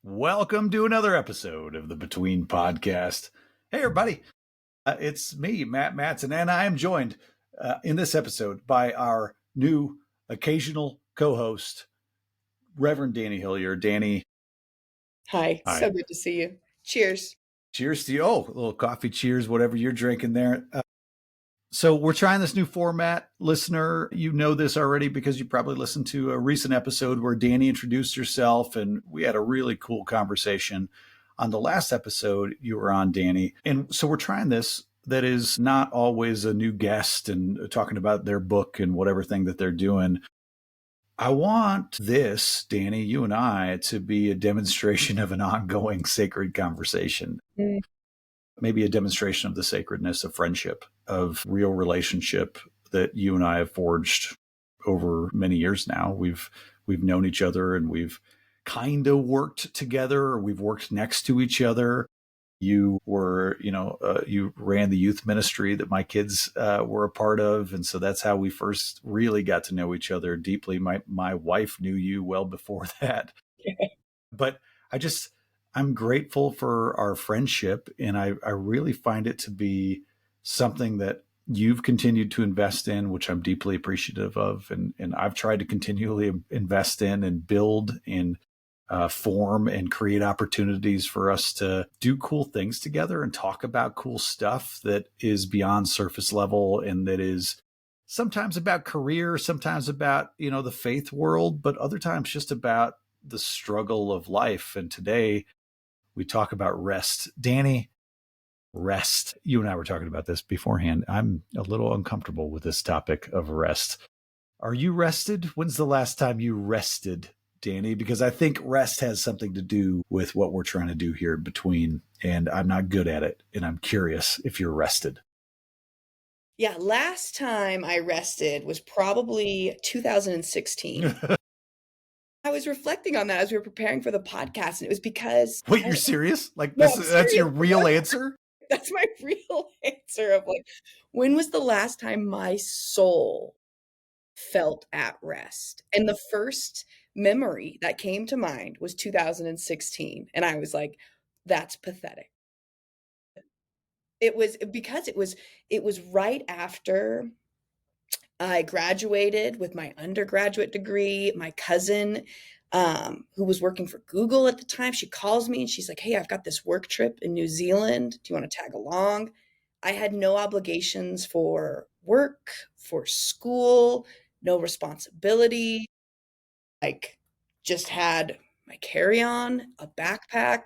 Welcome to another episode of the Between Podcast. Hey, everybody. It's me, Matt Mattson, and I am joined in this episode by our new occasional co-host, Reverend Dani Hillyer. Dani. Hi. So good to see you. Cheers. Cheers to you. Oh, a little coffee cheers, whatever you're drinking there. So we're trying this new format. Listener, you know this already because you probably listened to a recent episode where Dani introduced herself and we had a really cool conversation. On the last episode, you were on, Dani. And so we're trying this that is not always a new guest and talking about their book and whatever thing that they're doing. I want this, Dani, you and I, to be a demonstration of an ongoing sacred conversation. Maybe a demonstration of the sacredness of friendship, of real relationship that you and I have forged over many years now. We've known each other and we've kind of worked together, or we've worked next to each other. You were, you ran the youth ministry that my kids were a part of. And so that's how we first really got to know each other deeply. My wife knew you well before that. But I'm grateful for our friendship. And I really find it to be something that you've continued to invest in, which I'm deeply appreciative of. And I've tried to continually invest in and build and form and create opportunities for us to do cool things together and talk about cool stuff that is beyond surface level and that is sometimes about career, sometimes about, the faith world, but other times just about the struggle of life. And today we talk about rest. Dani, rest. You and I were talking about this beforehand. I'm a little uncomfortable with this topic of rest. Are you rested? When's the last time you rested, Dani? Because I think rest has something to do with what we're trying to do here in between, and I'm not good at it. And I'm curious if you're rested. Yeah, last time I rested was probably 2016. I was reflecting on that as we were preparing for the podcast, and it was because... Wait, you're serious? That's your real answer? That's my real answer of when was the last time my soul felt at rest? And the first memory that came to mind was 2016. And I was like, that's pathetic. It was because it was right after I graduated with my undergraduate degree. My cousin, who was working for Google at the time, she calls me and she's like, hey, I've got this work trip in New Zealand. Do you want to tag along? I had no obligations for work, for school, no responsibility. Just had my carry-on, a backpack.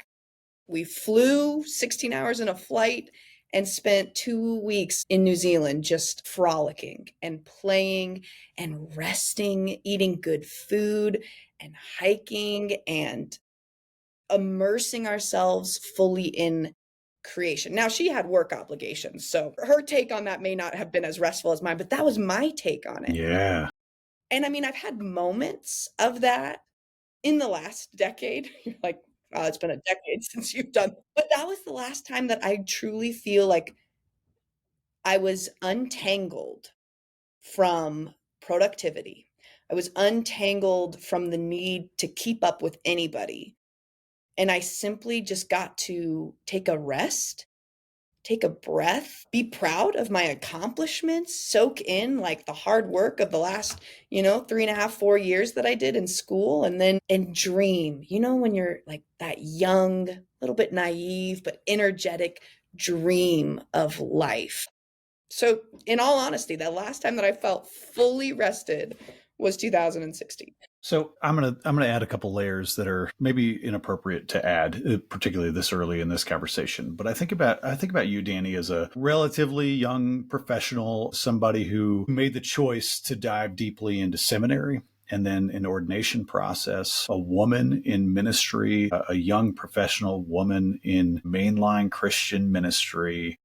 We flew 16 hours in a flight and spent 2 weeks in New Zealand just frolicking and playing and resting, eating good food and hiking and immersing ourselves fully in creation. Now, she had work obligations, so her take on that may not have been as restful as mine, but that was my take on it. Yeah. And I mean, I've had moments of that in the last decade. You're like, wow, it's been a decade since you've done. But that was the last time that I truly feel like I was untangled from productivity. I was untangled from the need to keep up with anybody. And I simply just got to take a rest, take a breath, be proud of my accomplishments, soak in the hard work of the last, 3.5, 4 years that I did in school, and dream, when you're that young, little bit naive, but energetic dream of life. So in all honesty, the last time that I felt fully rested was 2016. So I'm gonna add a couple layers that are maybe inappropriate to add, particularly this early in this conversation. But I think about you, Dani, as a relatively young professional, somebody who made the choice to dive deeply into seminary and then an ordination process, a woman in ministry, a young professional woman in mainline Christian ministry.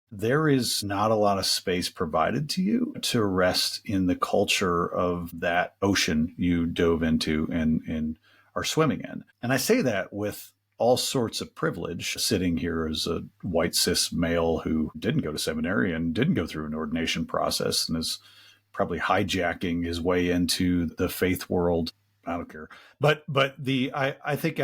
There is not a lot of space provided to you to rest in the culture of that ocean you dove into and are swimming in. And I say that with all sorts of privilege, sitting here as a white cis male who didn't go to seminary and didn't go through an ordination process and is probably hijacking his way into the faith world. I don't care. But I think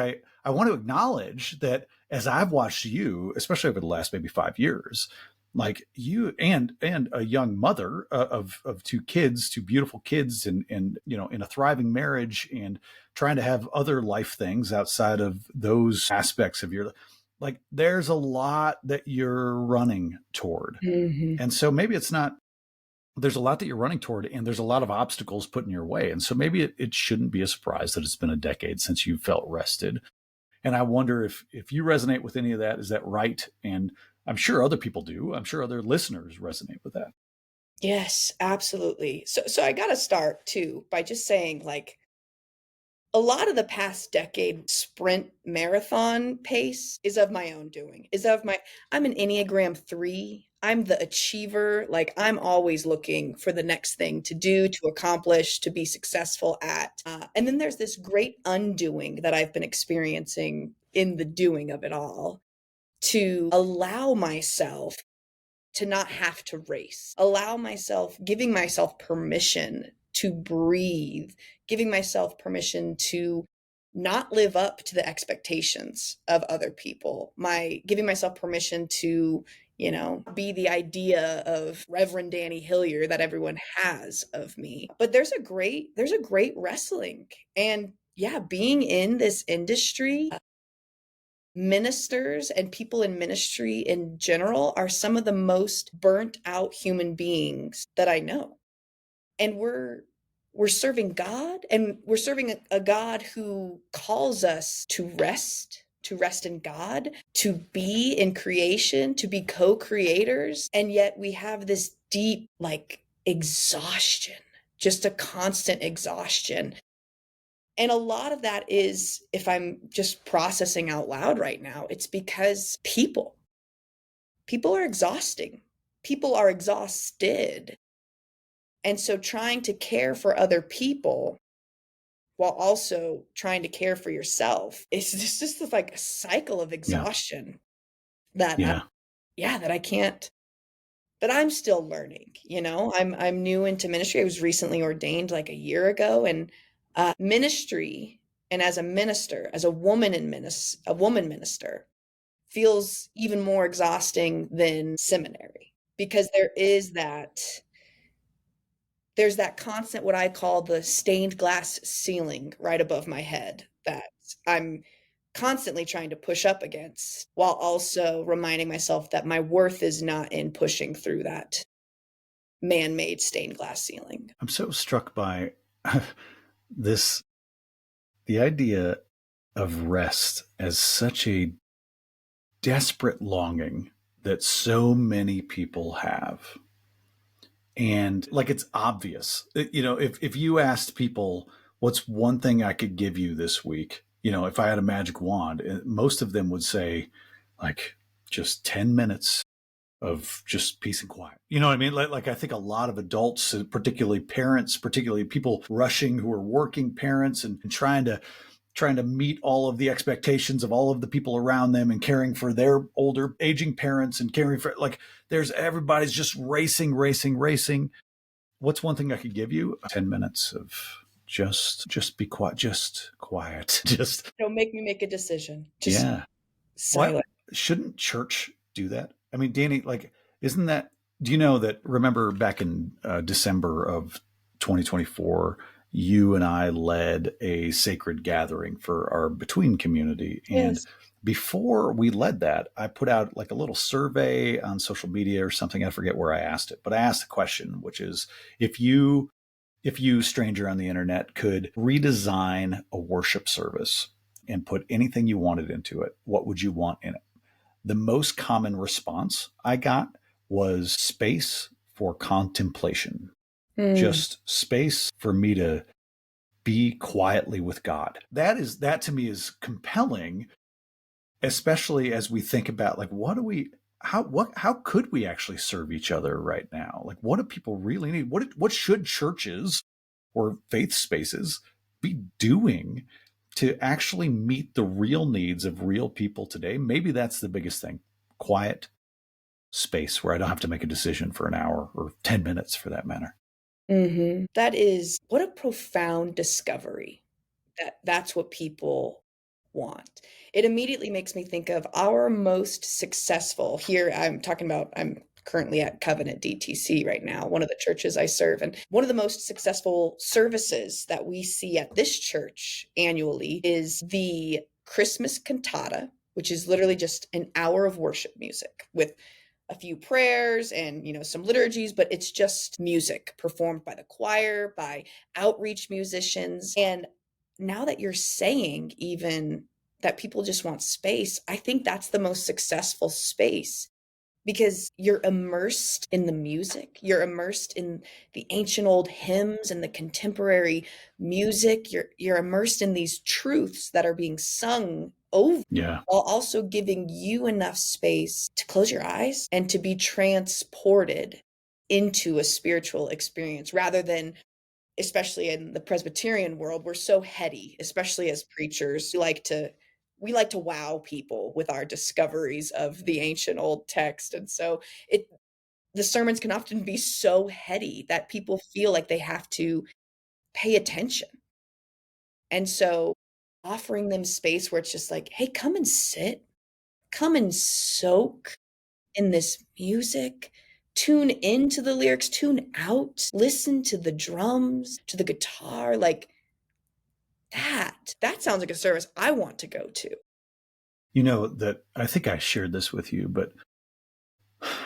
I want to acknowledge that as I've watched you, especially over the last maybe 5 years, like you and a young mother of two kids, two beautiful kids, and in a thriving marriage, and trying to have other life things outside of those aspects of your, like, there's a lot that you're running toward. Mm-hmm. And so maybe it's not, there's a lot that you're running toward, and there's a lot of obstacles put in your way. And so maybe it shouldn't be a surprise that it's been a decade since you felt rested. And I wonder if you resonate with any of that. Is that right? And I'm sure other people do. I'm sure other listeners resonate with that. Yes, absolutely. So I got to start too by just saying, like, a lot of the past decade sprint marathon pace is of my own doing, I'm an Enneagram 3. I'm the achiever. Like, I'm always looking for the next thing to do, to accomplish, to be successful at. And then there's this great undoing that I've been experiencing in the doing of it all, to allow myself to not have to race, giving myself permission to breathe, giving myself permission to not live up to the expectations of other people, giving myself permission to, be the idea of Reverend Dani Hillyer that everyone has of me. But there's a great wrestling. And yeah, being in this industry, ministers and people in ministry in general are some of the most burnt out human beings that I know. And we're serving God, and we're serving a God who calls us to rest in God, to be in creation, to be co-creators. And yet we have this deep, like, exhaustion, just a constant exhaustion. And a lot of that is, if I'm just processing out loud right now, it's because people are exhausting. People are exhausted. And so trying to care for other people while also trying to care for yourself, it's just like a cycle of Yeah. exhaustion that Yeah. that I can't, that I'm still learning. I'm new into ministry. I was recently ordained like a year ago, and ministry, and as a minister, as a woman minister, feels even more exhausting than seminary, because there's that constant, what I call the stained glass ceiling right above my head, that I'm constantly trying to push up against, while also reminding myself that my worth is not in pushing through that man-made stained glass ceiling. I'm so struck by this, the idea of rest as such a desperate longing that so many people have. And like, it's obvious, if you asked people, what's one thing I could give you this week? If I had a magic wand, most of them would say, like, just 10 minutes of just peace and quiet. You know what I mean? Like I think a lot of adults, particularly parents, particularly people rushing who are working parents, and trying to meet all of the expectations of all of the people around them, and caring for their older aging parents, and caring for, like, everybody's just racing. What's one thing I could give you? 10 minutes of just be quiet, just quiet. Just Don't make me make a decision. Just yeah. Why silent. shouldn't church do that? I mean, Dani, like, isn't that, do you know that, remember back in December of 2024, you and I led a sacred gathering for our Between community. And Yes. before we led that, I put out like a little survey on social media or something. I forget where I asked it, but I asked a question, which is, if you, stranger on the internet, could redesign a worship service and put anything you wanted into it, what would you want in it? The most common response I got was space for contemplation, just space for me to be quietly with God. That to me is compelling, especially as we think about, like, how could we actually serve each other right now? Like, what do people really need? What should churches or faith spaces be doing to actually meet the real needs of real people today? Maybe that's the biggest thing. Quiet space where I don't have to make a decision for an hour or 10 minutes for that matter. Mm-hmm. That is, what a profound discovery, that's what people want. It immediately makes me think of our most successful here. I'm currently at Covenant DTC right now, one of the churches I serve. And one of the most successful services that we see at this church annually is the Christmas cantata, which is literally just an hour of worship music with a few prayers and some liturgies, but it's just music performed by the choir, by outreach musicians. And now that you're saying even that people just want space, I think that's the most successful space, because you're immersed in the music, you're immersed in the ancient old hymns and the contemporary music, you're immersed in these truths that are being sung over, Yeah. while also giving you enough space to close your eyes and to be transported into a spiritual experience, rather than, especially in the Presbyterian world, we're so heady, especially as preachers. We like to wow people with our discoveries of the ancient old text. And so the sermons can often be so heady that people feel like they have to pay attention. And so offering them space where it's just like, hey, come and sit, come and soak in this music, tune into the lyrics, tune out, listen to the drums, to the guitar, like that sounds like a service I want to go to. That I think I shared this with you, but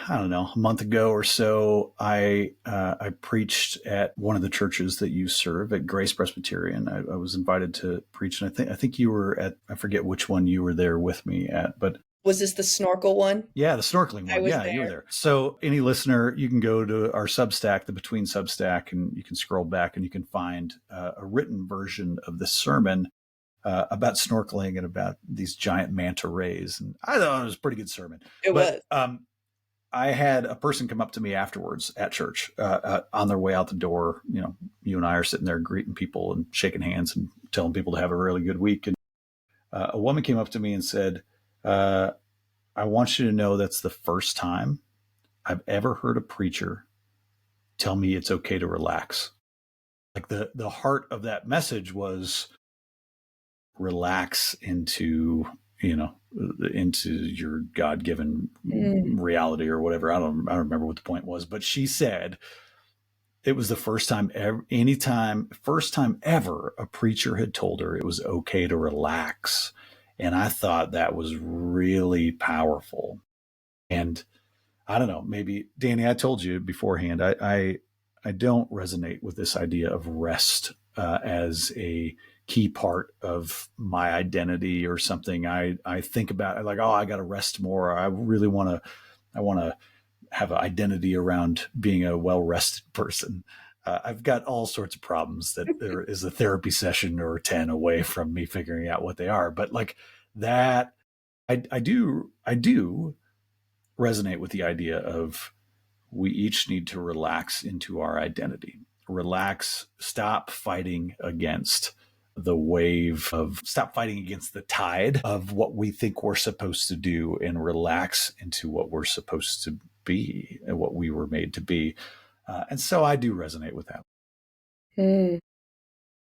I don't know, a month ago or so, I preached at one of the churches that you serve at Grace Presbyterian. I was invited to preach, and I think you were at, I forget which one you were there with me at, but Was this the snorkel one? yeah, the snorkeling I one. was Yeah, you were there. there. So any listener, you can go to our Substack, the Between Substack, and you can scroll back and you can find a written version of the sermon about snorkeling and about these giant manta rays. And I thought it was a pretty good sermon. It But was. I had a person come up to me afterwards at church on their way out the door. You and I are sitting there greeting people and shaking hands and telling people to have a really good week. And a woman came up to me and said, I want you to know that's the first time I've ever heard a preacher tell me it's okay to relax. Like the heart of that message was relax into your God-given reality or whatever. I don't remember what the point was, but she said it was the first time ever a preacher had told her it was okay to relax. And I thought that was really powerful. And I don't know, maybe Dani, I told you beforehand, I don't resonate with this idea of rest as a key part of my identity or something. I think about it like, oh, I got to rest more. I want to have an identity around being a well-rested person. I've got all sorts of problems that there is a therapy session or 10 away from me figuring out what they are. But like that, I do resonate with the idea of we each need to relax into our identity. Relax, stop fighting against stop fighting against the tide of what we think we're supposed to do, and relax into what we're supposed to be and what we were made to be. And so I do resonate with that. Hmm.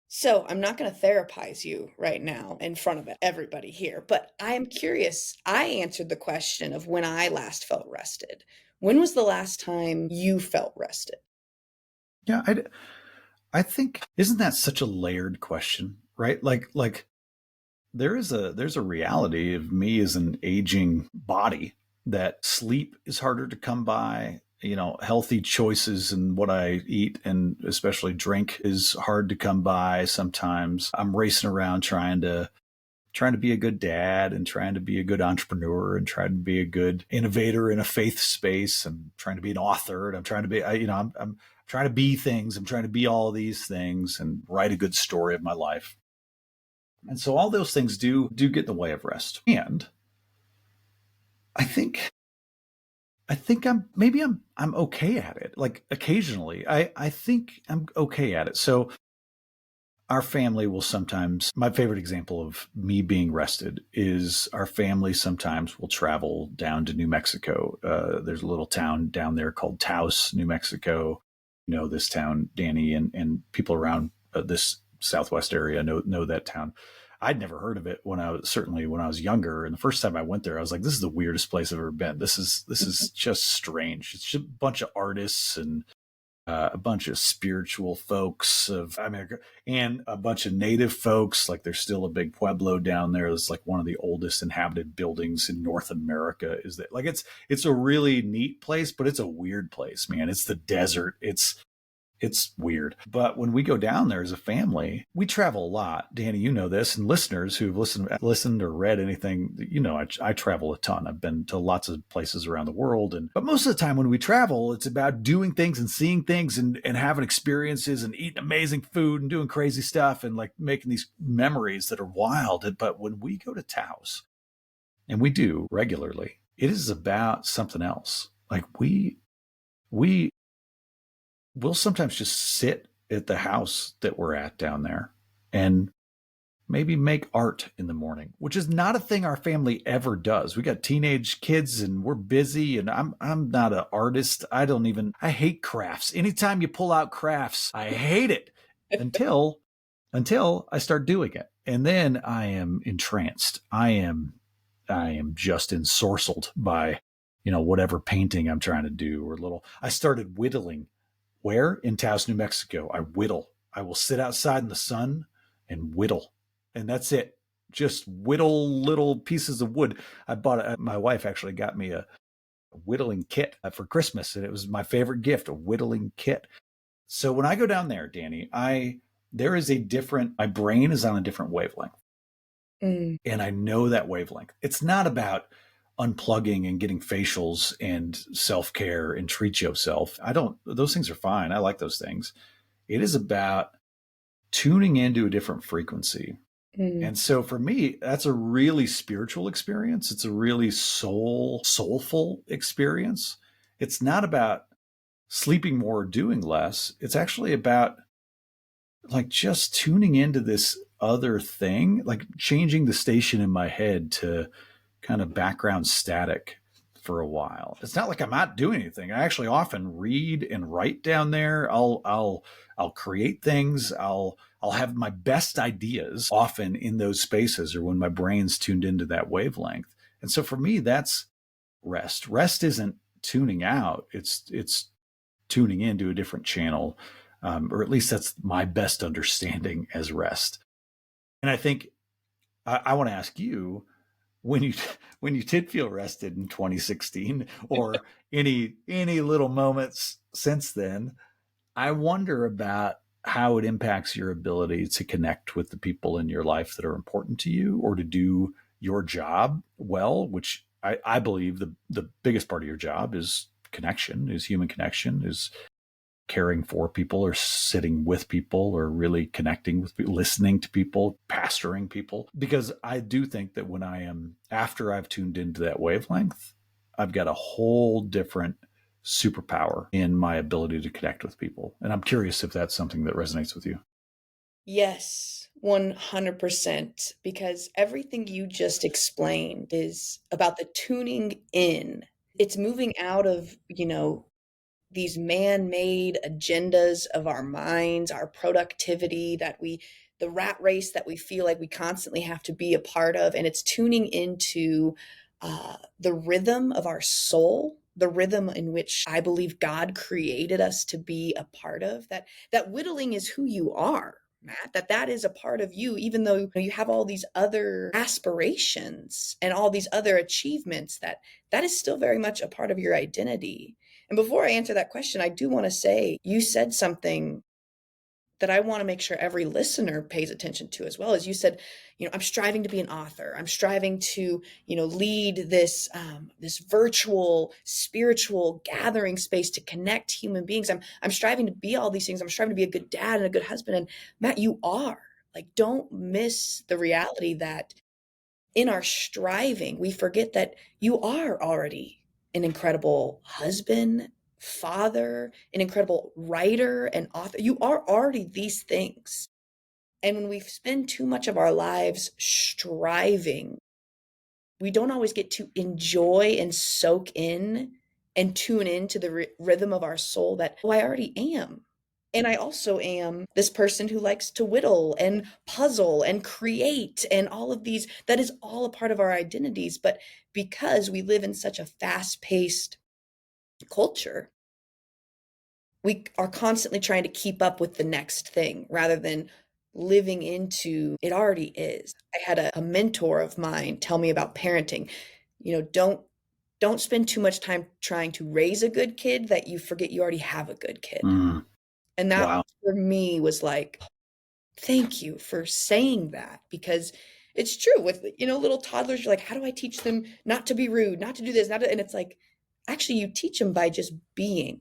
So I'm not going to therapize you right now in front of everybody here, but I am curious. I answered the question of when I last felt rested. When was the last time you felt rested? Yeah, I think, isn't that such a layered question, right? Like there's a reality of me as an aging body that sleep is harder to come by. Healthy choices in what I eat and especially drink is hard to come by sometimes. I'm racing around trying to be a good dad and trying to be a good entrepreneur and trying to be a good innovator in a faith space and trying to be an author. And I'm trying to be, I'm trying to be things. I'm trying to be all these things and write a good story of my life. And so all those things do get in the way of rest. And I think I'm okay at it. Like occasionally I think I'm okay at it. So our family will sometimes, my favorite example of me being rested is our family sometimes will travel down to New Mexico. There's a little town down there called Taos, New Mexico. This town, Dani, and people around this Southwest area know that town. I'd never heard of it certainly when I was younger. And the first time I went there, I was like, this is the weirdest place I've ever been. This is just strange. It's just a bunch of artists and a bunch of spiritual folks and a bunch of native folks. Like there's still a big pueblo down there. It's like one of the oldest inhabited buildings in North America. Is that like it's a really neat place, but it's a weird place, man. It's the desert. It's weird. But when we go down there as a family, we travel a lot. Danny, you know this, and listeners who've listened or read anything, I travel a ton. I've been to lots of places around the world. But most of the time when we travel, it's about doing things and seeing things and having experiences and eating amazing food and doing crazy stuff and like making these memories that are wild. But when we go to Taos, and we do regularly, it is about something else. Like we'll sometimes just sit at the house that we're at down there and maybe make art in the morning, which is not a thing our family ever does. We got teenage kids and we're busy, and I'm not an artist. I hate crafts. Anytime you pull out crafts, I hate it until I start doing it. And then I am entranced. I am just ensorcelled by, whatever painting I'm trying to do. I started whittling. Where? In Taos, New Mexico. I whittle. I will sit outside in the sun and whittle. And that's it. Just whittle little pieces of wood. My wife actually got me a whittling kit for Christmas, and it was my favorite gift, a whittling kit. So when I go down there, Danny, my brain is on a different wavelength. And I know that wavelength. It's not about unplugging and getting facials and self-care and treat yourself. Those things are fine. I like those things. It is about tuning into a different frequency. And so for me, that's a really spiritual experience. It's a really soulful experience. It's not about sleeping more or doing less. It's actually about like just tuning into this other thing, like changing the station in my head to kind of background static for a while. It's not like I'm not doing anything. I actually often read and write down there. I'll create things. I'll have my best ideas often in those spaces or when my brain's tuned into that wavelength. And so for me, that's rest. Rest isn't tuning out. It's tuning into a different channel. Or at least that's my best understanding as rest. And I think I want to ask you, when you did feel rested in 2016 or any little moments since then, I wonder about how it impacts your ability to connect with the people in your life that are important to you or to do your job well, which I believe the biggest part of your job is human connection, is caring for people or sitting with people or really connecting with people, listening to people, pastoring people. Because I do think that after I've tuned into that wavelength, I've got a whole different superpower in my ability to connect with people. And I'm curious if that's something that resonates with you. Yes, 100%. Because everything you just explained is about the tuning in. It's moving out of, these man-made agendas of our minds, our productivity the rat race that we feel like we constantly have to be a part of. And it's tuning into the rhythm of our soul, the rhythm in which I believe God created us to be a part of. That whittling is who you are, Matt, that is a part of you, even though you have all these other aspirations and all these other achievements, that is still very much a part of your identity. And before I answer that question, I do want to say you said something that I want to make sure every listener pays attention to as well. As you said, I'm striving to be an author. I'm striving to, lead this virtual spiritual gathering space to connect human beings. I'm striving to be all these things. I'm striving to be a good dad and a good husband. And Matt, you are. Like, don't miss the reality that in our striving, we forget that you are already an incredible husband, father, an incredible writer and author. You are already these things. And when we spend too much of our lives striving, we don't always get to enjoy and soak in and tune into the rhythm of our soul that, I already am. And I also am this person who likes to whittle and puzzle and create and all of these. That is all a part of our identities. But because we live in such a fast paced culture, we are constantly trying to keep up with the next thing rather than living into it already is. I had a mentor of mine tell me about parenting. Don't spend too much time trying to raise a good kid that you forget you already have a good kid. Mm, And that wow. for me was like, thank you for saying that, because it's true with, little toddlers. You're like, how do I teach them not to be rude, not to do this, not to, and it's like, actually, you teach them by just being.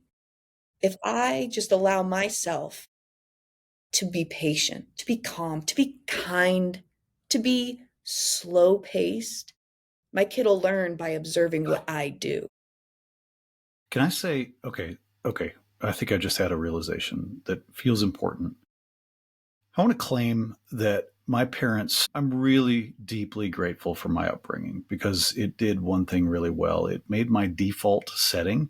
If I just allow myself to be patient, to be calm, to be kind, to be slow paced, my kid will learn by observing what I do. Can I say, okay, I think I just had a realization that feels important. I want to claim that my parents, I'm really deeply grateful for my upbringing because it did one thing really well. It made my default setting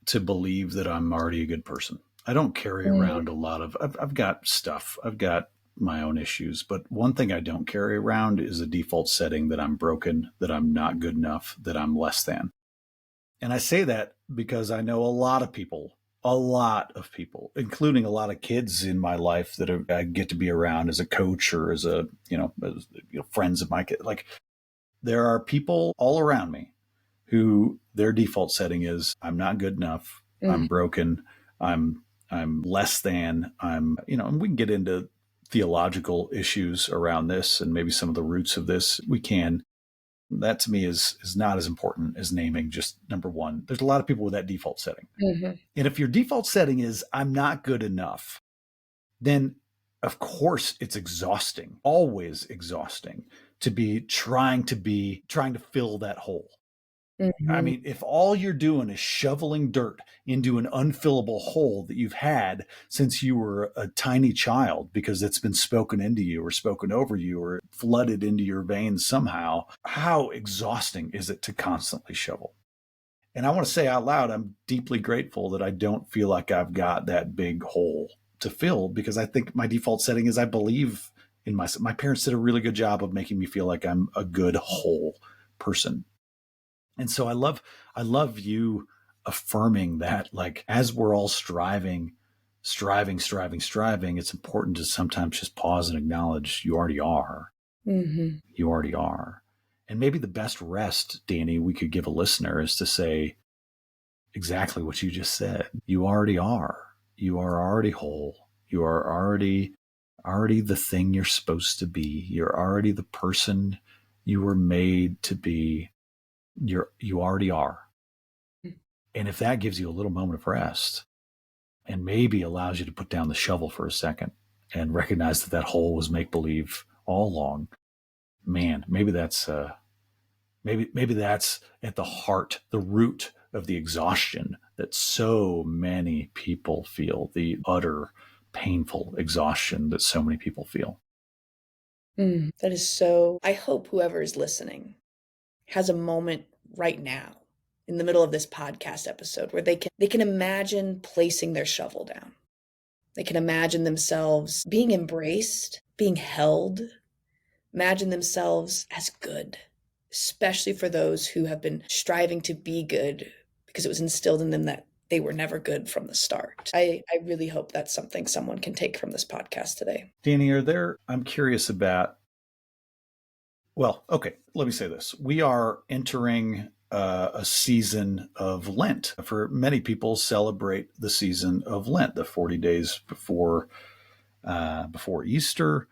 to believe that I'm already a good person. I don't carry Mhm. around a lot of, I've got stuff, I've got my own issues, but one thing I don't carry around is a default setting that I'm broken, that I'm not good enough, that I'm less than. And I say that because I know a lot of people, including a lot of kids in my life that I get to be around as a coach or as friends of my kids. Like there are people all around me who their default setting is I'm not good enough, I'm Mhm. broken, I'm I'm less than, and we can get into theological issues around this and maybe some of the roots of this. We can. That to me is not as important as naming just number one. There's a lot of people with that default setting. Mhm. And if your default setting is I'm not good enough, then of course it's exhausting, always exhausting trying to fill that hole. I Mhm. mean, if all you're doing is shoveling dirt into an unfillable hole that you've had since you were a tiny child because it's been spoken into you or spoken over you or flooded into your veins somehow, how exhausting is it to constantly shovel? And I want to say out loud, I'm deeply grateful that I don't feel like I've got that big hole to fill because I think my default setting is I believe in myself. My parents did a really good job of making me feel like I'm a good whole person. And so I love you affirming that like as we're all striving, it's important to sometimes just pause and acknowledge you already are. Mhm. You already are. And maybe the best rest, Dani, we could give a listener is to say exactly what you just said. You already are. You are already whole. You are already the thing you're supposed to be. You're already the person you were made to be. You already are. And if that gives you a little moment of rest and maybe allows you to put down the shovel for a second and recognize that that hole was make believe all along, man, maybe that's at the heart, the root of the exhaustion that so many people feel, the utter painful exhaustion that so many people feel. That is so. I hope whoever is listening has a moment right now in the middle of this podcast episode where they can imagine placing their shovel down. They can imagine themselves being embraced, being held, imagine themselves as good, especially for those who have been striving to be good because it was instilled in them that they were never good from the start. I really hope that's something someone can take from this podcast today. Dani, I'm curious about, well, okay, let me say this. We are entering a season of Lent. For many people, celebrate the season of Lent, the 40 days before Easter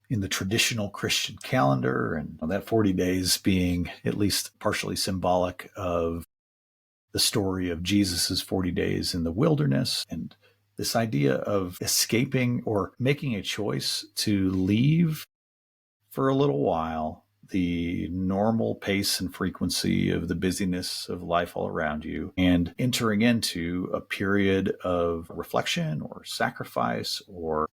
in the traditional Christian calendar, and that 40 days being at least partially symbolic of the story of Jesus's 40 days in the wilderness and this idea of escaping or making a choice to leave for a little while the normal pace and frequency of the busyness of life all around you and entering into a period of reflection or sacrifice or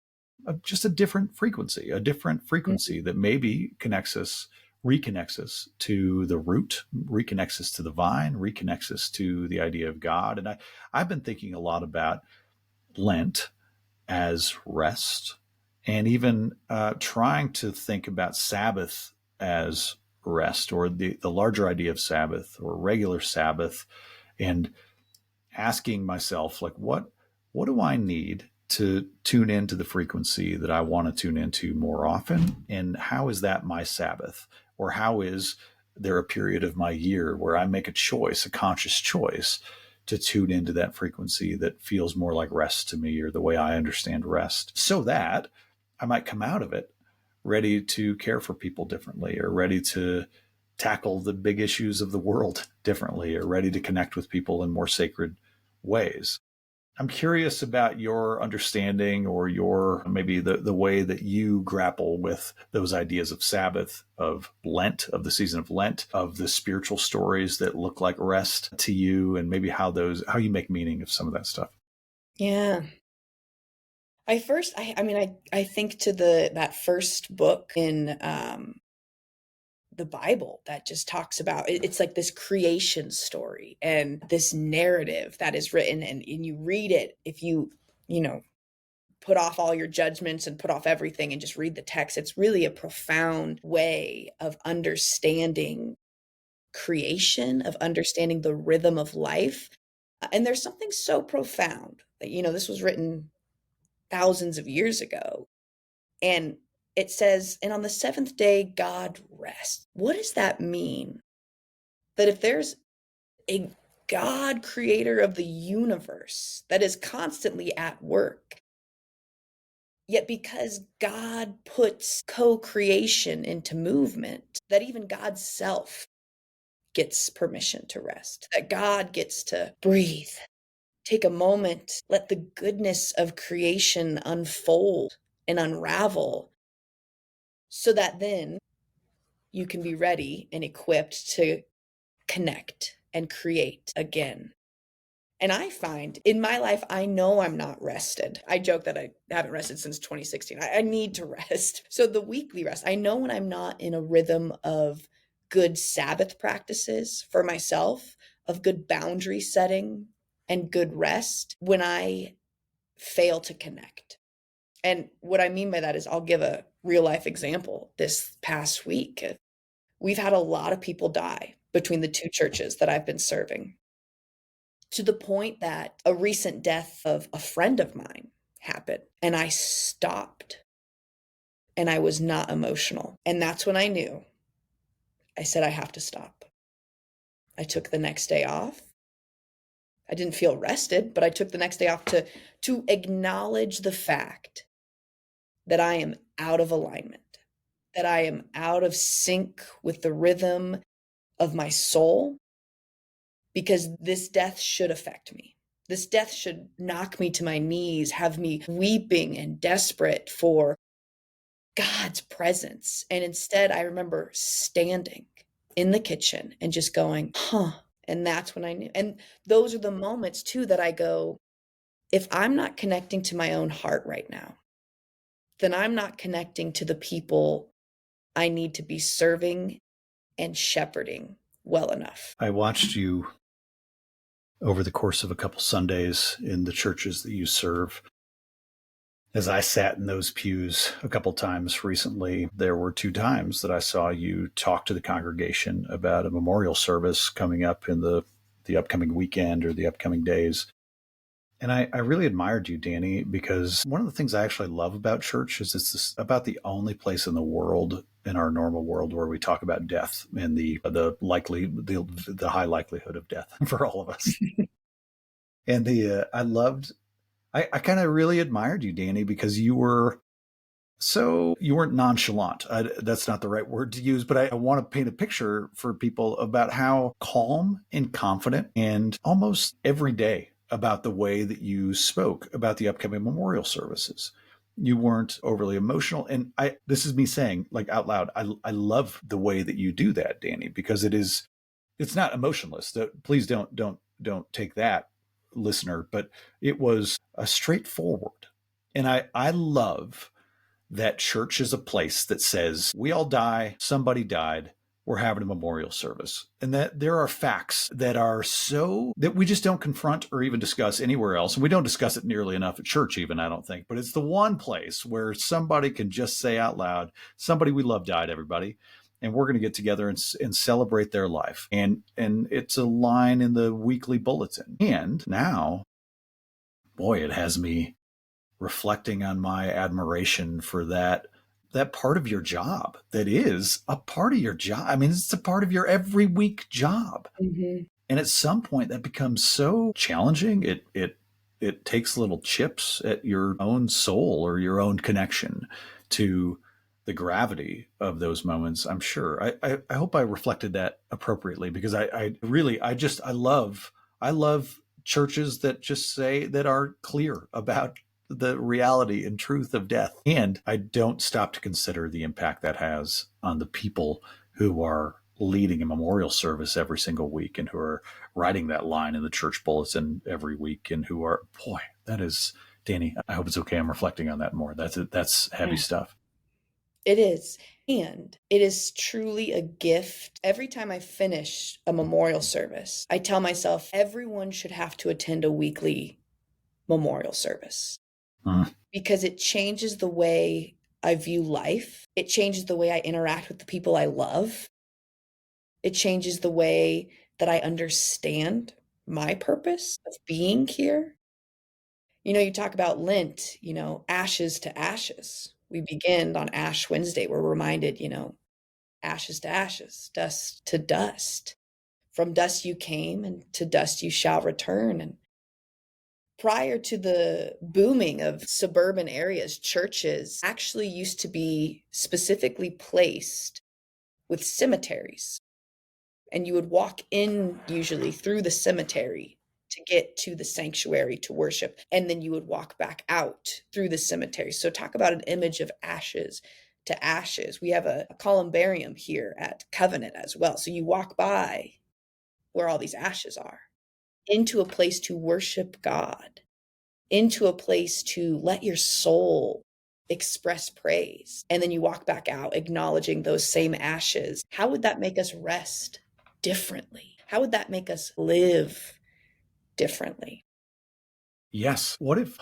just a different frequency that maybe reconnects us to the root, reconnects us to the vine, reconnects us to the idea of God. And I've been thinking a lot about Lent as rest, and even trying to think about Sabbath as rest, or the larger idea of Sabbath or regular Sabbath, and asking myself, like, what do I need to tune into the frequency that I want to tune into more often? And how is that my Sabbath? Or how is there a period of my year where I make a choice, a conscious choice, to tune into that frequency that feels more like rest to me, or the way I understand rest, so that I might come out of it ready to care for people differently, or ready to tackle the big issues of the world differently, or ready to connect with people in more sacred ways. I'm curious about your understanding, or your maybe the way that you grapple with those ideas of Sabbath, of Lent, of the season of Lent, of the spiritual stories that look like rest to you, and maybe how you make meaning of some of that stuff. Yeah. I think to that first book in the Bible that just talks about it's like this creation story and this narrative that is written, and you read it, if you know, put off all your judgments and put off everything and just read the text. It's really a profound way of understanding creation, of understanding the rhythm of life. And there's something so profound that, this was written thousands of years ago. And it says, and on the seventh day, God rests. What does that mean? That if there's a God, creator of the universe, that is constantly at work, yet because God puts co-creation into movement, that even God's self gets permission to rest, that God gets to breathe, take a moment, let the goodness of creation unfold and unravel, so that then you can be ready and equipped to connect and create again. And I find in my life, I know I'm not rested. I joke that I haven't rested since 2016. I need to rest. So the weekly rest, I know when I'm not in a rhythm of good Sabbath practices for myself, of good boundary setting and good rest, when I fail to connect. And what I mean by that is, I'll give a real life example. This past week, we've had a lot of people die between the two churches that I've been serving, to the point that a recent death of a friend of mine happened, and I stopped, and I was not emotional. And that's when I knew. I said, I have to stop. I took the next day off. I didn't feel rested, but I took the next day off to acknowledge the fact that I am out of alignment, that I am out of sync with the rhythm of my soul, because this death should affect me. This death should knock me to my knees, have me weeping and desperate for God's presence. And instead, I remember standing in the kitchen and just going, huh. And that's when I knew. And those are the moments too that I go, if I'm not connecting to my own heart right now, then I'm not connecting to the people I need to be serving and shepherding well enough. I watched you over the course of a couple Sundays in the churches that you serve. As I sat in those pews a couple times recently, there were 2 times that I saw you talk to the congregation about a memorial service coming up in the upcoming weekend or the upcoming days. And I really admired you, Dani, because one of the things I actually love about church is about the only place in the world, in our normal world, where we talk about death and the high likelihood of death for all of us. And I kind of really admired you, Dani, because you weren't nonchalant. That's not the right word to use, but I want to paint a picture for people about how calm and confident and almost every day about the way that you spoke about the upcoming memorial services. You weren't overly emotional. And this is me saying, like, out loud, I love the way that you do that, Dani, because it's not emotionless. Please don't take that, listener, but it was a straightforward. And I love that church is a place that says we all die, somebody died, we're having a memorial service, and that there are facts that are so that we just don't confront or even discuss anywhere else. And we don't discuss it nearly enough at church, even, I don't think. But it's the one place where somebody can just say out loud, somebody we love died, everybody. And we're going to get together and celebrate their life. And it's a line in the weekly bulletin. And now, boy, it has me reflecting on my admiration for that part of your job that is a part of your job. I mean, it's a part of your every week job. Mm-hmm. And at some point that becomes so challenging. It takes little chips at your own soul or your own connection to the gravity of those moments. I'm sure. I hope I reflected that appropriately, because I love churches that just say, that are clear about the reality and truth of death. And I don't stop to consider the impact that has on the people who are leading a memorial service every single week, and who are writing that line in the church bulletin every week, and who are, boy, that is, Dani, I hope it's okay, I'm reflecting on that more. That's heavy stuff. It is. And it is truly a gift. Every time I finish a memorial service, I tell myself everyone should have to attend a weekly memorial service, because it changes the way I view life. It changes the way I interact with the people I love. It changes the way that I understand my purpose of being here. You talk about Lent, ashes to ashes. We begin on Ash Wednesday. We're reminded, ashes to ashes, dust to dust. From dust you came, and to dust you shall return. And prior to the booming of suburban areas, churches actually used to be specifically placed with cemeteries. And you would walk in usually through the cemetery to get to the sanctuary to worship. And then you would walk back out through the cemetery. So talk about an image of ashes to ashes. We have a columbarium here at Covenant as well. So you walk by where all these ashes are, into a place to worship God, into a place to let your soul express praise. And then you walk back out acknowledging those same ashes. How would that make us rest differently? How would that make us live differently? Yes. What if,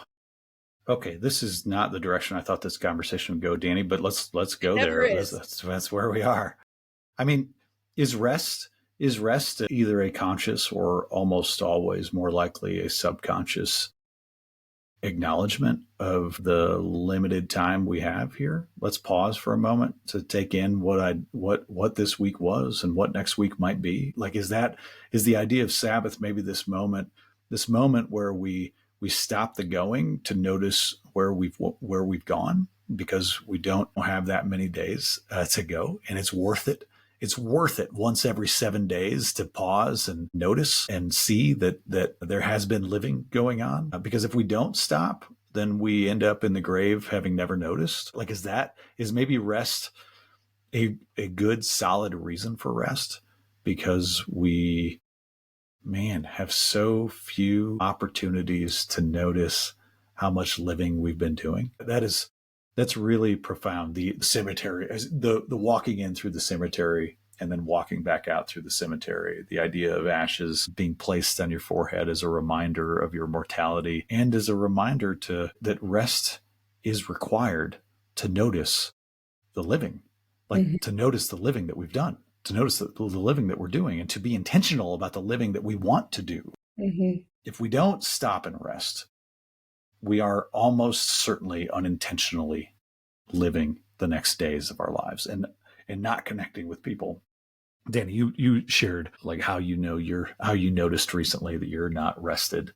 okay, this is not the direction I thought this conversation would go, Dani, but let's go there. That's where we are. I mean, is rest either a conscious or almost always more likely a subconscious acknowledgement of the limited time we have here? Let's pause for a moment to take in what this week was and what next week might be. Like, is the idea of Sabbath maybe this moment where we stop the going to notice where we've gone, because we don't have that many days to go, and it's worth it. It's worth it once every 7 days to pause and notice and see that there has been living going on. Because if we don't stop, then we end up in the grave having never noticed. Like, is maybe rest a good solid reason for rest? Because we, have so few opportunities to notice how much living we've been doing. That's really profound. The cemetery, the walking in through the cemetery and then walking back out through the cemetery, the idea of ashes being placed on your forehead as a reminder of your mortality, and as a reminder that rest is required to notice the living, to notice the living that we've done, to notice the living that we're doing, and to be intentional about the living that we want to do. Mm-hmm. If we don't stop and rest, we are almost certainly unintentionally living the next days of our lives and not connecting with people. Dani, you shared like how you noticed recently that you're not rested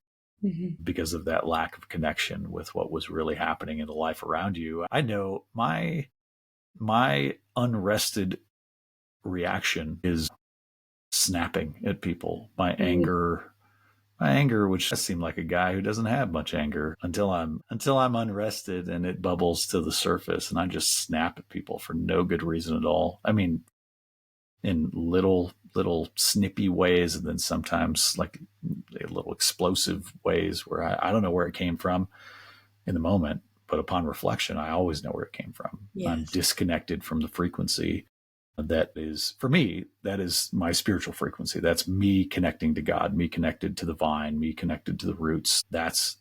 because of that lack of connection with what was really happening in the life around you. I know my unrested reaction is snapping at people. My anger, which seemed like a guy who doesn't have much anger until I'm unrested and it bubbles to the surface, and I just snap at people for no good reason at all. I mean, in little snippy ways, and then sometimes like little explosive ways where I don't know where it came from in the moment, but upon reflection, I always know where it came from. Yes. I'm disconnected from the frequency That is, for me, that is my spiritual frequency. That's me connecting to God, me connected to the vine, me connected to the roots. That's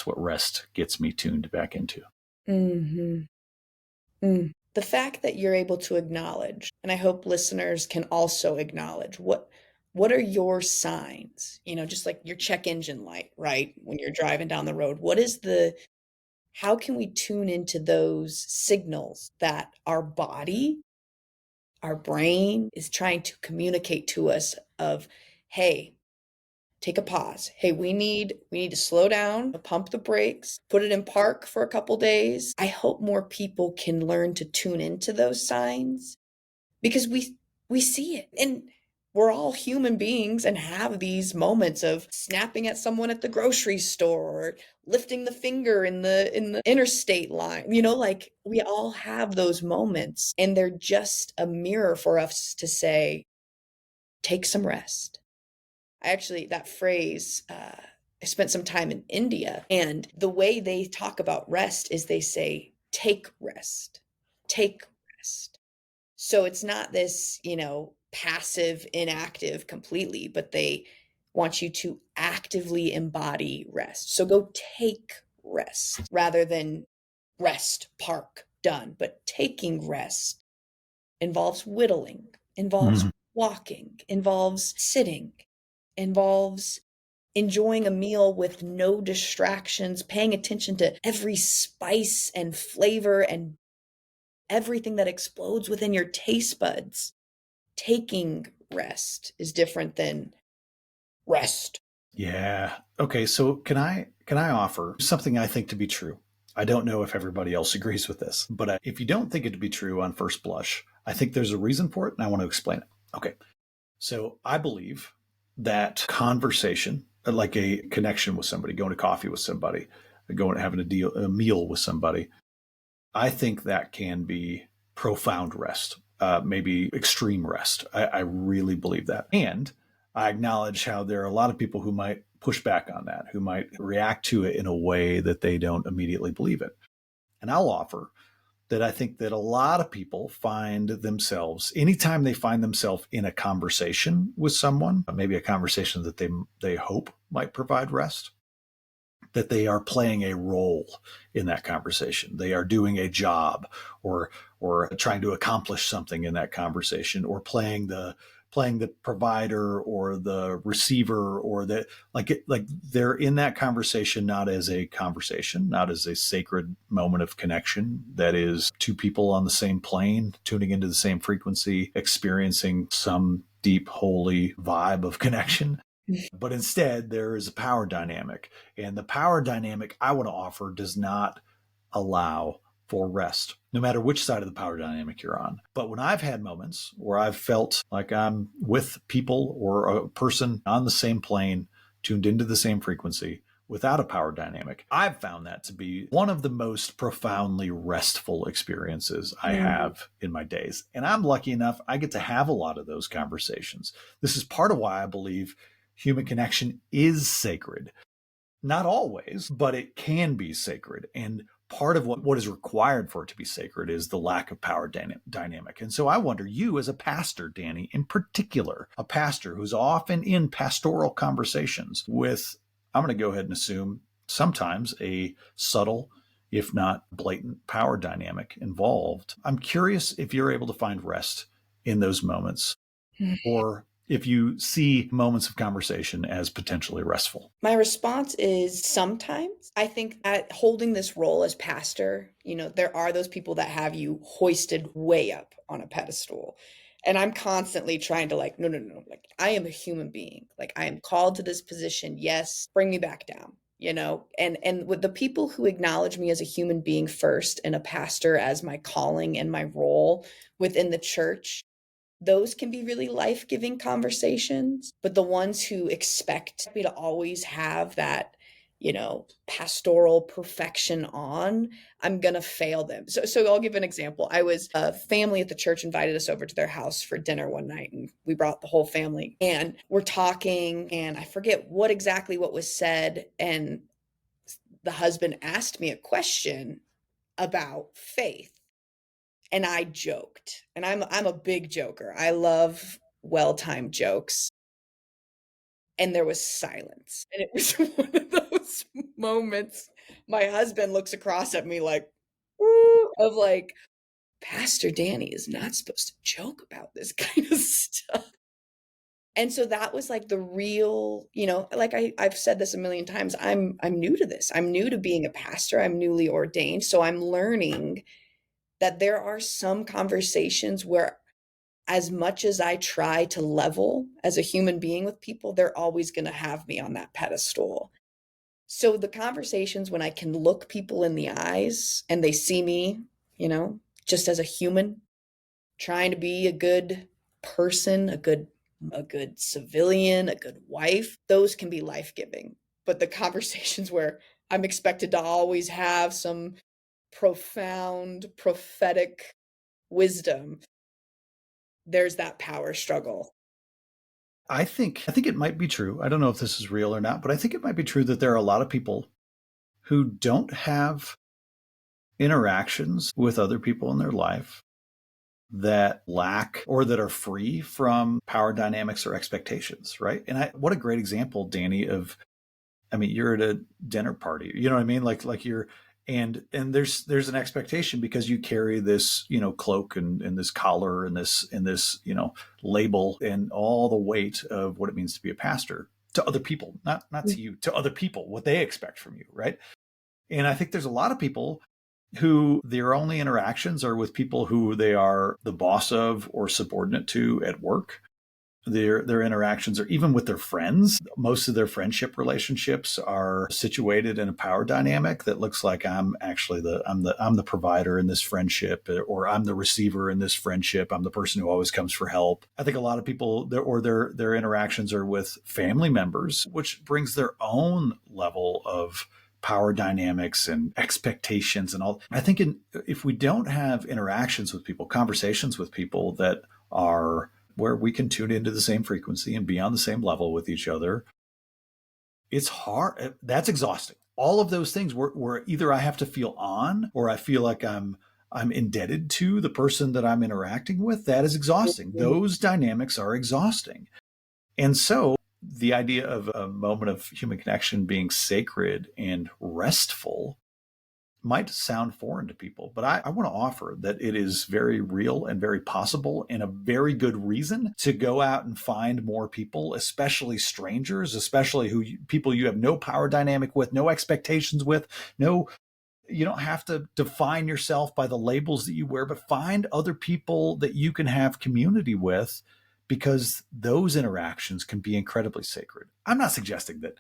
what rest gets me tuned back into. Mm-hmm. The fact that you're able to acknowledge, and I hope listeners can also acknowledge what are your signs, just like your check engine light, right? When you're driving down the road, how can we tune into those signals that our body, our brain is trying to communicate to us of, hey, take a pause. Hey, we need to slow down, pump the brakes, put it in park for a couple days. I hope more people can learn to tune into those signs because we see it. And we're all human beings and have these moments of snapping at someone at the grocery store or lifting the finger in the interstate line. Like we all have those moments and they're just a mirror for us to say, take some rest. That phrase, I spent some time in India, and the way they talk about rest is they say, take rest. So it's not this, passive, inactive completely, but they want you to actively embody rest. So go take rest rather than rest, park, done. But taking rest involves whittling, involves walking, involves sitting, involves enjoying a meal with no distractions, paying attention to every spice and flavor and everything that explodes within your taste buds. Taking rest is different than rest. Yeah. Okay. So can I offer something I think to be true? I don't know if everybody else agrees with this, but if you don't think it to be true on first blush, I think there's a reason for it, and I want to explain it. Okay. So I believe that conversation, like a connection with somebody, going to coffee with somebody, going having a meal with somebody, I think that can be profound rest, maybe extreme rest. I really believe that. And I acknowledge how there are a lot of people who might push back on that, who might react to it in a way that they don't immediately believe it. And I'll offer that I think that a lot of people find themselves, anytime they find themselves in a conversation with someone, maybe a conversation that they hope might provide rest, that they are playing a role in that conversation. They are doing a job or trying to accomplish something in that conversation, or playing the provider or the receiver, or that like they're in that conversation not as a conversation, not as a sacred moment of connection that is two people on the same plane, tuning into the same frequency, experiencing some deep holy vibe of connection. But instead, there is a power dynamic. And the power dynamic I want to offer does not allow for rest, no matter which side of the power dynamic you're on. But when I've had moments where I've felt like I'm with people or a person on the same plane, tuned into the same frequency, without a power dynamic, I've found that to be one of the most profoundly restful experiences I have in my days. And I'm lucky enough, I get to have a lot of those conversations. This is part of why I believe human connection is sacred. Not always, but it can be sacred. And part of what is required for it to be sacred is the lack of power dynamic. And so I wonder, you as a pastor, Dani, in particular, a pastor who's often in pastoral conversations with, I'm going to go ahead and assume, sometimes a subtle, if not blatant, power dynamic involved. I'm curious if you're able to find rest in those moments, or if you see moments of conversation as potentially restful. My response is sometimes. I think that holding this role as pastor, there are those people that have you hoisted way up on a pedestal. And I'm constantly trying to no, no, no. Like, I am a human being. Like, I am called to this position. Yes, bring me back down, and with the people who acknowledge me as a human being first and a pastor as my calling and my role within the church, those can be really life-giving conversations. But the ones who expect me to always have that, pastoral perfection on, I'm going to fail them. So I'll give an example. A family at the church invited us over to their house for dinner one night, and we brought the whole family, and we're talking, and I forget what was said. And the husband asked me a question about faith. And I joked, and I'm a big joker. I love well-timed jokes. And there was silence. And it was one of those moments. My husband looks across at me like, "Woo," of like, Pastor Dani is not supposed to joke about this kind of stuff. And so that was like the real, like I've said this a million times. I'm new to this. I'm new to being a pastor. I'm newly ordained. So I'm learning that there are some conversations where, as much as I try to level as a human being with people, they're always going to have me on that pedestal. So the conversations when I can look people in the eyes and they see me, just as a human, trying to be a good person, a good civilian, a good wife, those can be life-giving. But the conversations where I'm expected to always have some profound prophetic wisdom, there's that power struggle. I think it might be true. I don't know if this is real or not, but I think it might be true that there are a lot of people who don't have interactions with other people in their life that lack or that are free from power dynamics or expectations, right? And what a great example, Dani, of, I mean, you're at a dinner party, you know what I mean? Like you're, and there's an expectation because you carry this, cloak and this collar and this, label and all the weight of what it means to be a pastor to other people, not to you, to other people, what they expect from you, right? And I think there's a lot of people who their only interactions are with people who they are the boss of or subordinate to at work. Their interactions are even with their friends. Most of their friendship relationships are situated in a power dynamic that looks like I'm actually I'm the provider in this friendship, or I'm the receiver in this friendship. I'm the person who always comes for help. I think a lot of people their interactions are with family members, which brings their own level of power dynamics and expectations and all. I think if we don't have interactions with people, conversations with people that are where we can tune into the same frequency and be on the same level with each other, it's hard. That's exhausting. All of those things where either I have to feel on or I feel like I'm indebted to the person that I'm interacting with. That is exhausting. Those dynamics are exhausting. And so the idea of a moment of human connection being sacred and restful might sound foreign to people, but I want to offer that it is very real and very possible and a very good reason to go out and find more people, especially strangers, especially people you have no power dynamic with, no expectations with, you don't have to define yourself by the labels that you wear, but find other people that you can have community with, because those interactions can be incredibly sacred. I'm not suggesting that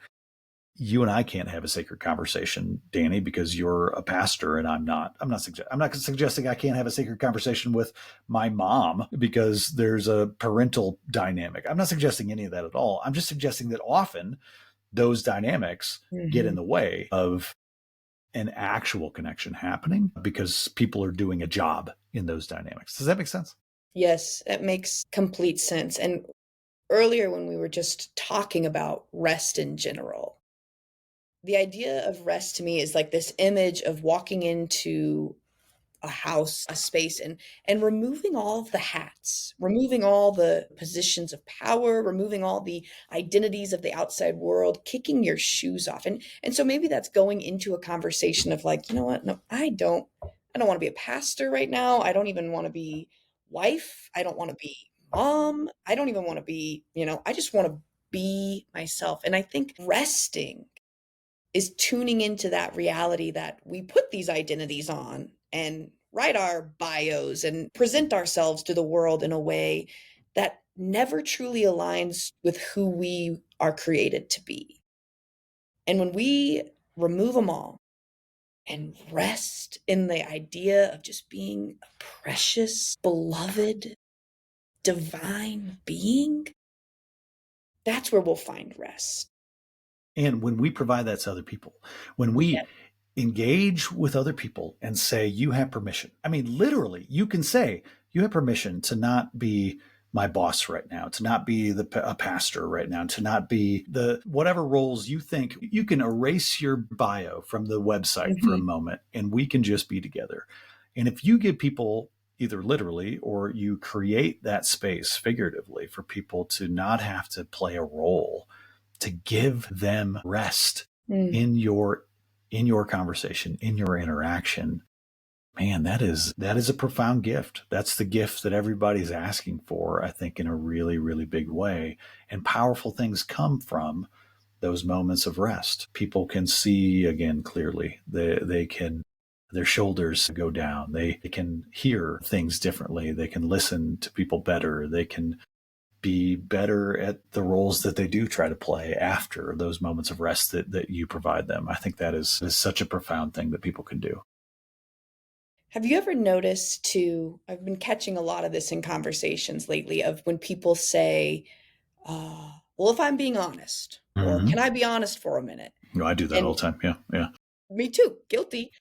you and I can't have a sacred conversation, Dani, because you're a pastor and I'm not. I'm not suggesting I can't have a sacred conversation with my mom because there's a parental dynamic. I'm not suggesting any of that at all. I'm just suggesting that often those dynamics get in the way of an actual connection happening because people are doing a job in those dynamics. Does that make sense? Yes, that makes complete sense. And earlier, when we were just talking about rest in general, the idea of rest to me is like this image of walking into a house, a space, and removing all of the hats, removing all the positions of power, removing all the identities of the outside world, kicking your shoes off. And so maybe that's going into a conversation of like, you know what? No, I don't want to be a pastor right now. I don't even want to be wife. I don't want to be mom. I don't even want to be, I just want to be myself. And I think resting is tuning into that reality that we put these identities on and write our bios and present ourselves to the world in a way that never truly aligns with who we are created to be. And when we remove them all and rest in the idea of just being a precious, beloved, divine being, that's where we'll find rest. And when we provide that to other people, when we engage with other people and say, you have permission. I mean, literally, you can say, you have permission to not be my boss right now, to not be a pastor right now, to not be the whatever roles you think. You can erase your bio from the website for a moment and we can just be together. And if you give people either literally or you create that space figuratively for people to not have to play a role, to give them rest in your conversation, in your interaction. Man, that is a profound gift. That's the gift that everybody's asking for, I think, in a really, really big way. And powerful things come from those moments of rest. People can see again clearly. They can, their shoulders go down. They can hear things differently. They can listen to people better. They can be better at the roles that they do try to play after those moments of rest that you provide them. I think that is such a profound thing that people can do. Have you ever noticed too? I've been catching a lot of this in conversations lately of when people say, well, if I'm being honest, or Mm-hmm. can I be honest for a minute? No, I do that all And the time. Yeah. Yeah. me too, guilty.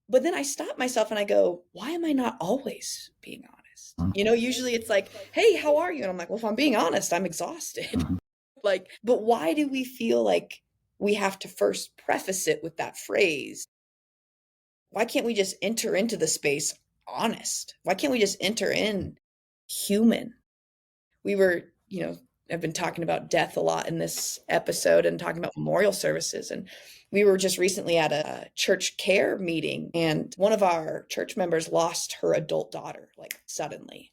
But then I stop myself and I go, why am I not always being honest? Mm-hmm. You know, usually it's like, hey, how are you? And I'm like, well, if I'm being honest, I'm exhausted. Mm-hmm. Like, but why do we feel like we have to first preface it with that phrase? Why can't we just enter into the space honest? Why can't we just enter in human? We were, I've been talking about death a lot in this episode and talking about memorial services. And we were just recently at a church care meeting, and one of our church members lost her adult daughter, like suddenly.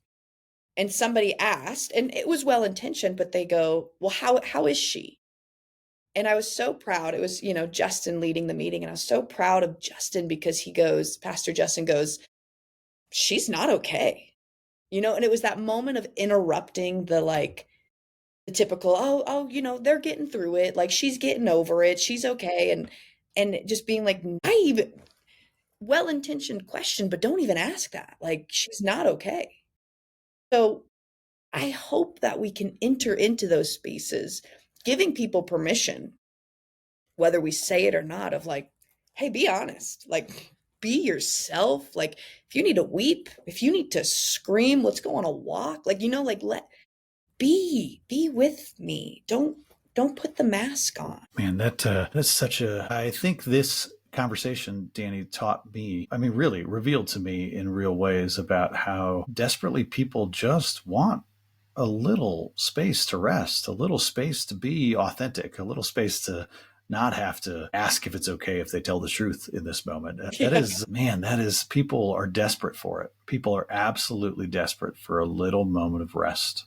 And somebody asked, and it was well intentioned, but they go, well, how is she? And I was so proud. It was, Justin leading the meeting. And I was so proud of Justin because Pastor Justin goes, she's not okay. And it was that moment of interrupting the typical, they're getting through it. Like she's getting over it. She's okay. And just being like, naive, well-intentioned question, but don't even ask that. Like she's not okay. So I hope that we can enter into those spaces, giving people permission, whether we say it or not, of like, hey, be honest, like be yourself. Like if you need to weep, if you need to scream, let's go on a walk. Like, be with me. Don't put the mask on. Man, that's such a, I think this conversation, Dani, taught me, I mean, really revealed to me in real ways about how desperately people just want a little space to rest, a little space to be authentic, a little space to not have to ask if it's okay if they tell the truth in this moment. Yeah. That is, people are desperate for it. People are absolutely desperate for a little moment of rest,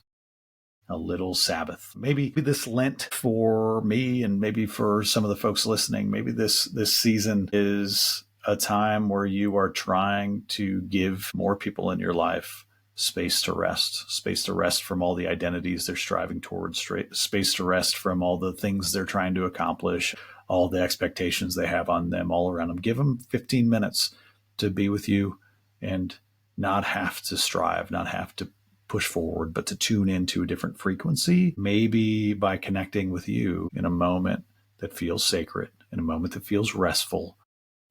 a little Sabbath. Maybe this Lent for me, and maybe for some of the folks listening, maybe this season is a time where you are trying to give more people in your life space to rest from all the identities they're striving towards, space to rest from all the things they're trying to accomplish, all the expectations they have on them all around them. Give them 15 minutes to be with you and not have to strive, not have to push forward, but to tune into a different frequency, maybe by connecting with you in a moment that feels sacred, in a moment that feels restful.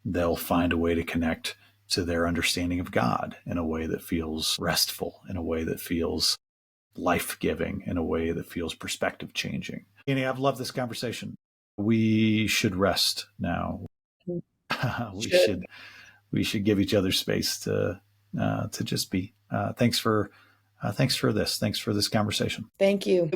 They'll find a way to connect to their understanding of God in a way that feels restful, in a way that feels life-giving, in a way that feels perspective changing. Dani, I've loved this conversation. We should rest now. We should give each other space to just be. Thanks for this conversation. Thank you.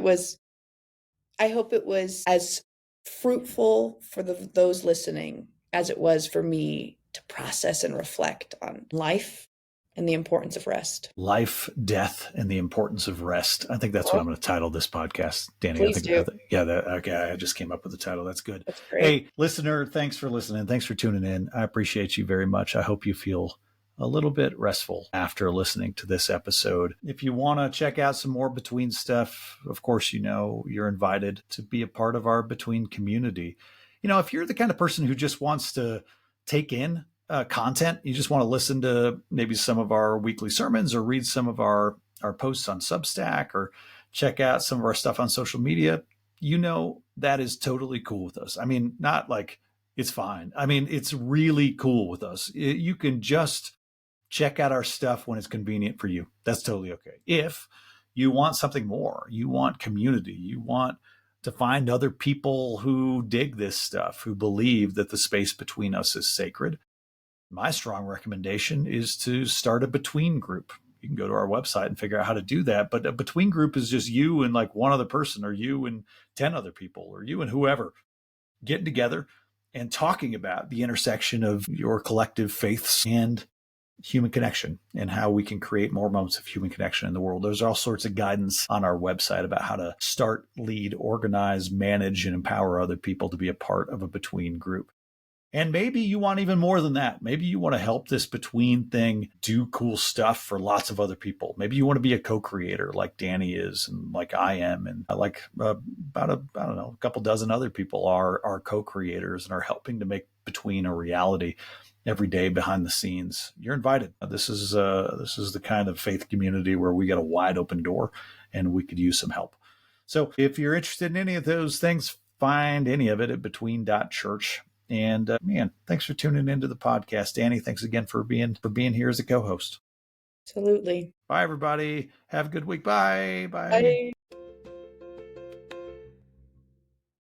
I hope it was as fruitful for those listening as it was for me to process and reflect on life and the importance of rest. Life, death, and the importance of rest. I think that's what I'm going to title this podcast, Dani. Please do. Okay. I just came up with the title. That's good. That's great. Hey, listener, thanks for listening. Thanks for tuning in. I appreciate you very much. I hope you feel a little bit restful after listening to this episode. If you want to check out some more Between stuff, of course, you're invited to be a part of our Between community. If you're the kind of person who just wants to take in content, you just want to listen to maybe some of our weekly sermons or read some of our posts on Substack or check out some of our stuff on social media, that is totally cool with us. I mean, not like it's fine. I mean, it's really cool with us. You can just check out our stuff when it's convenient for you. That's totally okay. If you want something more, you want community, you want to find other people who dig this stuff, who believe that the space between us is sacred, my strong recommendation is to start a between group. You can go to our website and figure out how to do that. But a between group is just you and like one other person, or you and 10 other people, or you and whoever getting together and talking about the intersection of your collective faiths and human connection and how we can create more moments of human connection in the world. There's all sorts of guidance on our website about how to start, lead, organize, manage, and empower other people to be a part of a between group. And maybe you want even more than that. Maybe you want to help this between thing do cool stuff for lots of other people. Maybe you want to be a co-creator like Dani is and like I am, and like about a couple dozen other people are co-creators and are helping to make between a reality every day behind the scenes. You're invited. This is the kind of faith community where we got a wide open door and we could use some help. So if you're interested in any of those things, find any of it at between.church. And man, thanks for tuning into the podcast. Dani, thanks again for being here as a co-host. Absolutely. Bye, everybody. Have a good week. Bye. Bye. Bye.